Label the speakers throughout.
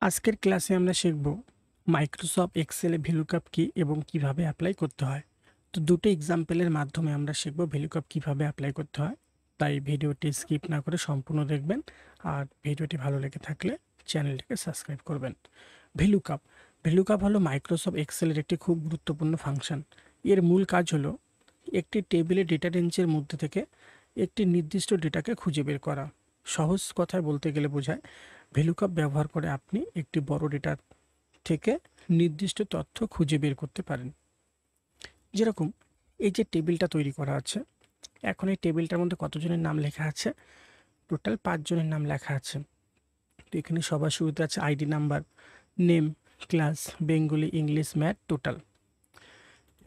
Speaker 1: আজকের ক্লাসে আমরা শিখব মাইক্রোসফট এক্সেলে ভিলুকাপ কি এবং কিভাবে অ্যাপ্লাই করতে হয়। তো দুটো এক্সাম্পলের মাধ্যমে আমরা শিখব ভিলুকাপ কিভাবে অ্যাপ্লাই করতে হয়। তাই ভিডিওটি স্কিপ না করে সম্পূর্ণ দেখবেন। আর ভিডিওটি ভালো লেগে থাকলে চ্যানেলটিকে সাবস্ক্রাইব করবেন। ভিলুকাপ ভিলুকাপ হলো মাইক্রোসফট এক্সেলের একটি খুব গুরুত্বপূর্ণ ফাংশন। এর মূল কাজ হলো একটি টেবিলে ডেটা রেঞ্জের মধ্যে থেকে একটি নির্দিষ্ট ডেটাকে খুঁজে বের করা। সহজ কথায় বলতে গেলে বোঝায় ভ্যালুকাপ ব্যবহার করে আপনি একটি বড় ডেটা থেকে নির্দিষ্ট তথ্য খুঁজে বের করতে পারেন। যেরকম এই যে টেবিলটা তৈরি করা আছে, এখন এই টেবিলটার মধ্যে কতজনের নাম লেখা আছে? টোটাল 5 জনের নাম লেখা আছে। তো এখানে সবার শুরুতে আছে ID number, name, class, Bengali, English, math, total.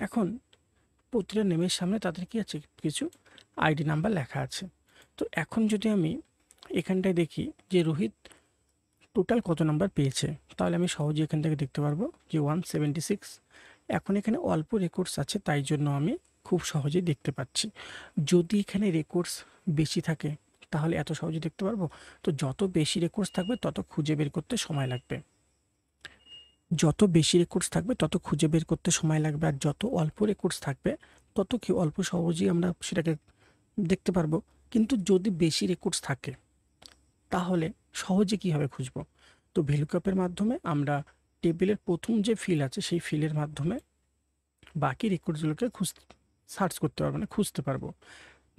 Speaker 1: এখন প্রতিটা নেমের সামনে তাদের কি আছে? কিছু আইডি নাম্বার লেখা আছে। তো এখন যদি আমি এখানটায় দেখি যে রোহিত টোটাল কত নাম্বার পেয়েছে, তাহলে আমি সহজে এখান থেকে দেখতে পারবো যে 176। এখন এখানে অল্প রেকর্ডস আছে, তাই জন্য আমি খুব সহজেই দেখতে পাচ্ছি। যদি এখানে রেকর্ডস বেশি থাকে তাহলে এত সহজে দেখতে পারবো? তো যত বেশি রেকর্ডস থাকবে তত খুঁজে বের করতে সময় লাগবে। যত বেশি রেকর্ডস থাকবে তত খুঁজে বের করতে সময় লাগবে, আর যত অল্প রেকর্ডস থাকবে তত কি অল্প সহজেই আমরা সেটাকে দেখতে পারবো। কিন্তু যদি বেশি রেকর্ডস থাকে তাহলে সহজে কিভাবে খুঁজবো? তো ভ্যালুকাপের মাধ্যমে আমরা টেবিলের প্রথম যে ফিল আছে সেই ফিলের মাধ্যমে বাকি রেকর্ডসগুলোকে সার্চ করতে পারবো, মানে খুঁজতে পারবো।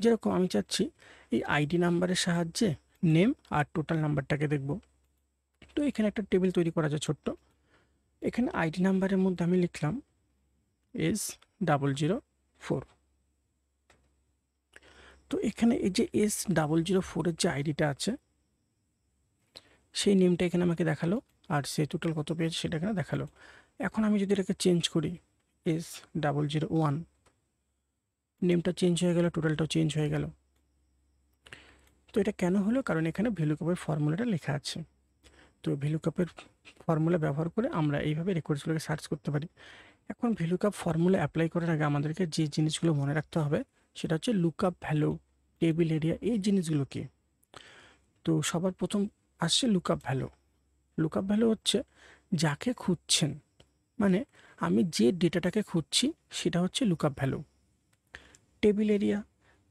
Speaker 1: যেরকম আমি চাচ্ছি এই আইডি নাম্বারের সাহায্যে নেম আর টোটাল নাম্বারটাকে দেখব। তো এখানে একটা টেবিল তৈরি করা আছে ছোট্ট। এখানে আইডি নাম্বারের মধ্যে আমি লিখলাম S004। তো এখানে এই যে S004-এর যে আইডিটা আছে সেই নেমটা এখানে আমাকে দেখালো, আর সে টোটাল কত পেয়েছে সেটা এখানে দেখালো। এখন আমি যদি এটাকে চেঞ্জ করি S001, নেমটা চেঞ্জ হয়ে গেল, টোটালটাও চেঞ্জ হয়ে গেল। তো এটা কেন হলো? কারণ এখানে ভ্যালুকাপের ফর্মুলাটা লেখা আছে। তো ভ্যালুকাপের ফর্মুলা ব্যবহার করে আমরা এইভাবে রেকর্ডসগুলোকে সার্চ করতে পারি। এখন ভ্যালুকাপ ফর্মুলা অ্যাপ্লাই করার আগে আমাদেরকে যে জিনিসগুলো মনে রাখতে হবে সেটা হচ্ছে লুকআপ ভ্যালু, টেবিল এরিয়া, এই জিনিসগুলো কি। তো সবার প্রথম আসছে লুকআপ ভ্যালু। লুকআপ ভ্যালু হচ্ছে যাকে খুঁজছেন, মানে আমি যে ডেটাটাকে খুঁজছি সেটা হচ্ছে লুকআপ ভ্যালু। টেবিল এরিয়া,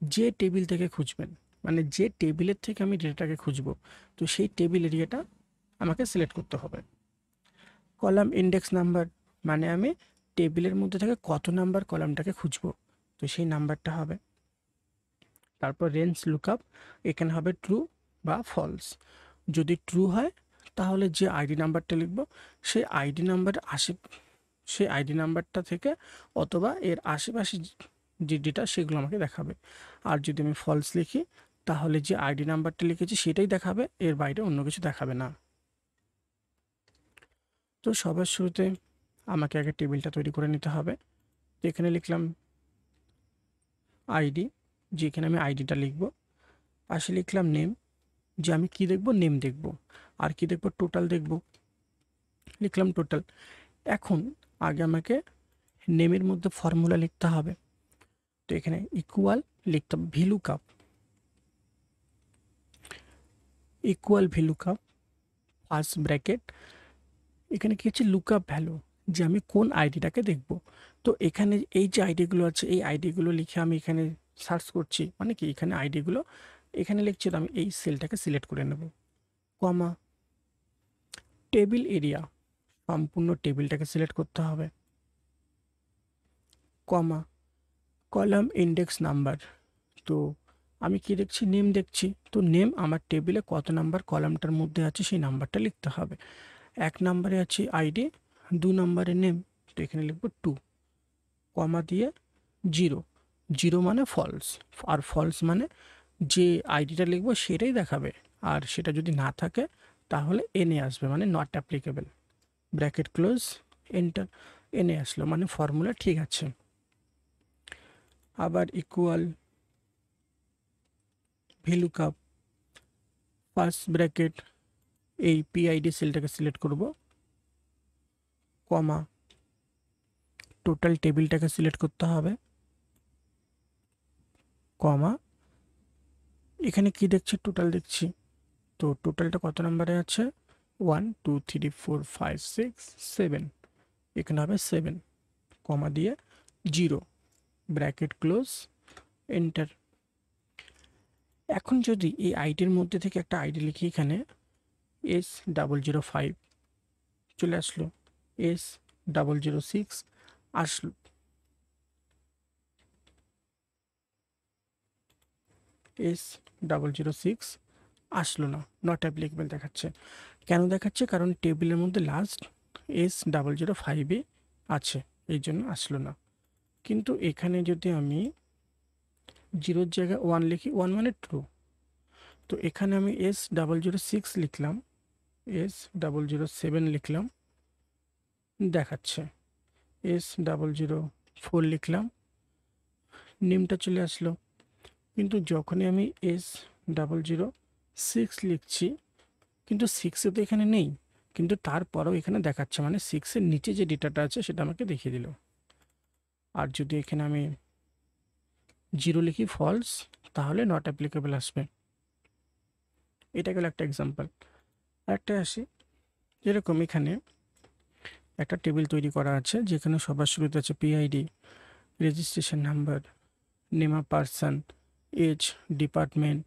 Speaker 1: যে টেবিল থেকে খুঁজবেন, মানে যে টেবিলের থেকে আমি ডেটাটাকে খুঁজবো, তো সেই টেবিল এরিয়াটা আমাকে সিলেক্ট করতে হবে। কলাম ইন্ডেক্স নাম্বার, মানে আমি টেবিলের মধ্যে থেকে কত নাম্বার কলামটাকে খুঁজবো, তো সেই নাম্বারটা হবে। তারপর রেঞ্জ লুকআপ, এখানে হবে ট্রু বা ফলস। যদি ট্রু হয় তাহলে যে আইডি নাম্বারটা লিখব সেই আইডি নাম্বারটা থেকে অথবা এর আশেপাশে যে ডেটা সেগুলো আমাকে দেখাবে। আর যদি আমি ফলস লিখি তাহলে যে আইডি নাম্বারটা লিখেছি সেটাই দেখাবে, এর বাইরে অন্য কিছু দেখাবে না। তো সবার শুরুতে আমাকে আগে টেবিলটা তৈরি করে নিতে হবে। তো এখানে লিখলাম আইডি, যেখানে আমি আইডিটা লিখব। পাশে লিখলাম নেম, যে আমি কি দেখব? নেম দেখব। আর কি দেখব? টোটাল দেখব। লিখলাম টোটাল। এখন আগে আমাকে নেমের মধ্যে ফর্মুলা লিখতে হবে। তো এখানে ইকুয়াল লিখতাম VLOOKUP, equal VLOOKUP first bracket. এখানে কি হচ্ছে? লুকআপ ভ্যালু, যে আমি কোন আইডিটাকে দেখব। তো এখানে এই যে আইডিগুলো আছে এই আইডিগুলো লিখে আমি এখানে সার্চ করছি, মানে কি এখানে আইডিগুলো এখানে লিখছি, তো আমি এই সেলটাকে সিলেক্ট করে নেব। কমা, টেবিল এরিয়া, সম্পূর্ণ টেবিলটাকে সিলেক্ট করতে হবে। কমা, কলাম ইন্ডেক্স নাম্বার, তো আমি কি দেখছি? নেম দেখছি, তো নেম আমার টেবিলে কত নাম্বার কলামটার মধ্যে আছে সেই নাম্বারটা লিখতে হবে। 1 নম্বরে আছে আইডি, 2 নম্বরে নেম, তো এখানে লিখবো 2। কমা দিয়ে 0, 0 মানে ফলস, আর ফলস মানে যে আইডিটা লিখবো সেটাই দেখাবে, আর সেটা যদি না থাকে তাহলে এনে আসবে, মানে not applicable. Bracket close, enter, এনে আসলো, মানে ফর্মুলা ঠিক আছে। আবার ইকুয়াল ভিলুকাপ ফার্স্ট ব্র্যাকেট, এই পিআইডি সেলটাকে সিলেক্ট করব। কমা, টোটাল টেবিলটাকে সিলেক্ট করতে হবে। কমা, এখানে কি দেখছি? টোটাল দেখছি, তো টোটালটা কত নম্বরে আছে? 1 2 3 4 5 6 7, এখানে হবে 7, কমা দিয়ে 0, ব্র্যাকেট ক্লোজ, এন্টার। এখন যদি এই আইডির মধ্যে থেকে একটা আইডি লিখি, এখানে S005 চলে আসলো, S006 আসলো, S006 আসলো না, নট অ্যাপ্লিকেবল দেখাচ্ছে। কেন দেখাচ্ছে? কারণ টেবিলের মধ্যে লাস্ট S005 আছে, এই জন্য আসলো না। কিন্তু এখানে যদি আমি 0-র জায়গায় 1 লিখি, 1 মানে ট্রু, তো এখানে আমি S006 লিখলাম, S007 লিখলাম, দেখাচ্ছে। S004 লিখলাম, নেমটা চলে আসলো। কিন্তু যখনই আমি S006 লিখছি, কিন্তু 6 তো এখানে নেই, কিন্তু তারপরেও এখানে দেখাচ্ছে, মানে 6-এর নিচে যে ডেটাটা আছে সেটা আমাকে দেখিয়ে দিল। আর যদি এখানে আমি 0 লিখি, ফলস, তাহলে নট অ্যাপ্লিকেবল আসবে। এটা গেল একটা এক্সাম্পল। আরেকটা আসি, যেরকম এখানে একটা টেবিল তৈরি করা আছে, যেখানে সবার শুরুতে আছে PID, registration number, name of person, age, department,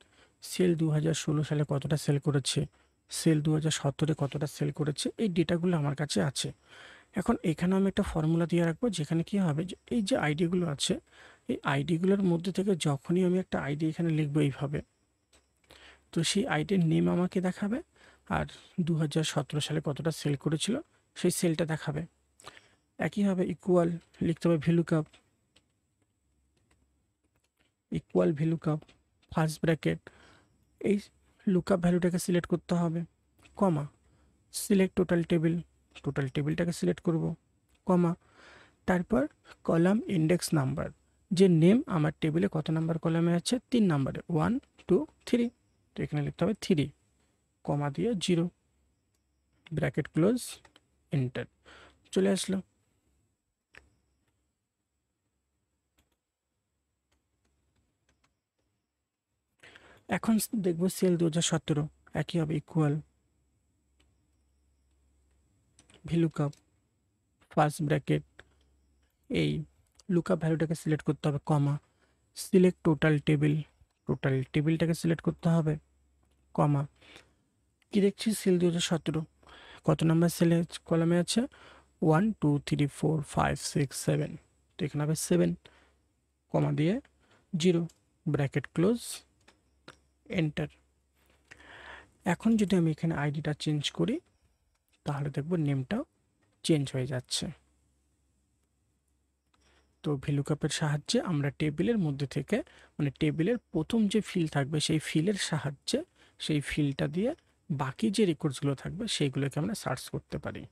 Speaker 1: sale 2016 সালে কতটা সেল করেছে, সেল 2017 কতটা সেল করেছে, এই ডেটাগুলো আমার কাছে আছে। এখন এখানে আমি একটা ফর্মুলা দিয়ে রাখবো, যেখানে কি হবে, যে এই যে আইডিগুলো আছে, এই আইডিগুলোর মধ্যে থেকে যখনই আমি একটা আইডি এখানে লিখবো এইভাবে, তো সেই আইডির নেম আমাকে দেখাবে, আর 2017 সালে কতটা সেল করেছিল সেই সেলটা দেখাবে। একইভাবে ইকুয়াল লিখতে হবে, VLOOKUP, equal VLOOKUP, first bracket, এই লুকআপ ভ্যালুটাকে সিলেক্ট করতে হবে, comma, select total table, total টেবিলটাকে সিলেক্ট করব, কমা, তারপর কলাম ইন্ডেক্স নাম্বার, যে নেম আমার টেবিলে কত নাম্বার কলামে আছে, 3 নাম্বারে, 1 2 3, তো এখানে লিখতে হবে 3, কমা দিয়ে 0, ব্র্যাকেট ক্লোজ, এন্টার, চলে আসলো। এখন দেখবো সেল 2017, একই হবে, ইকুয়াল ভিলুকআপ, ফার্স্ট ব্র্যাকেট, এই লুকআপ ভ্যালুটাকে সিলেক্ট করতে হবে, comma, select total table, total টেবিলটাকে সিলেক্ট করতে হবে, কমা, কি দেখছি, সেল 2017 কত নাম্বার সেলে কলামে আছে, 1 2 3 4 5 6 7, তো এখানে হবে 7, কমা দিয়ে 0, ব্র্যাকেট ক্লোজ, এন্টার। এখন যদি আমি এখানে আইডিটা চেঞ্জ করি, তাহলে দেখব নেমটাও চেঞ্জ হয়ে যাচ্ছে। তো ভিলুকআপের সাহায্যে আমরা টেবিলের মধ্যে থেকে, মানে টেবিলের প্রথম যে ফিল থাকবে সেই ফিলের সাহায্যে, সেই ফিলটা দিয়ে বাকি যে রেকর্ডসগুলো থাকবে সেইগুলোকে আমরা সার্চ করতে পারি।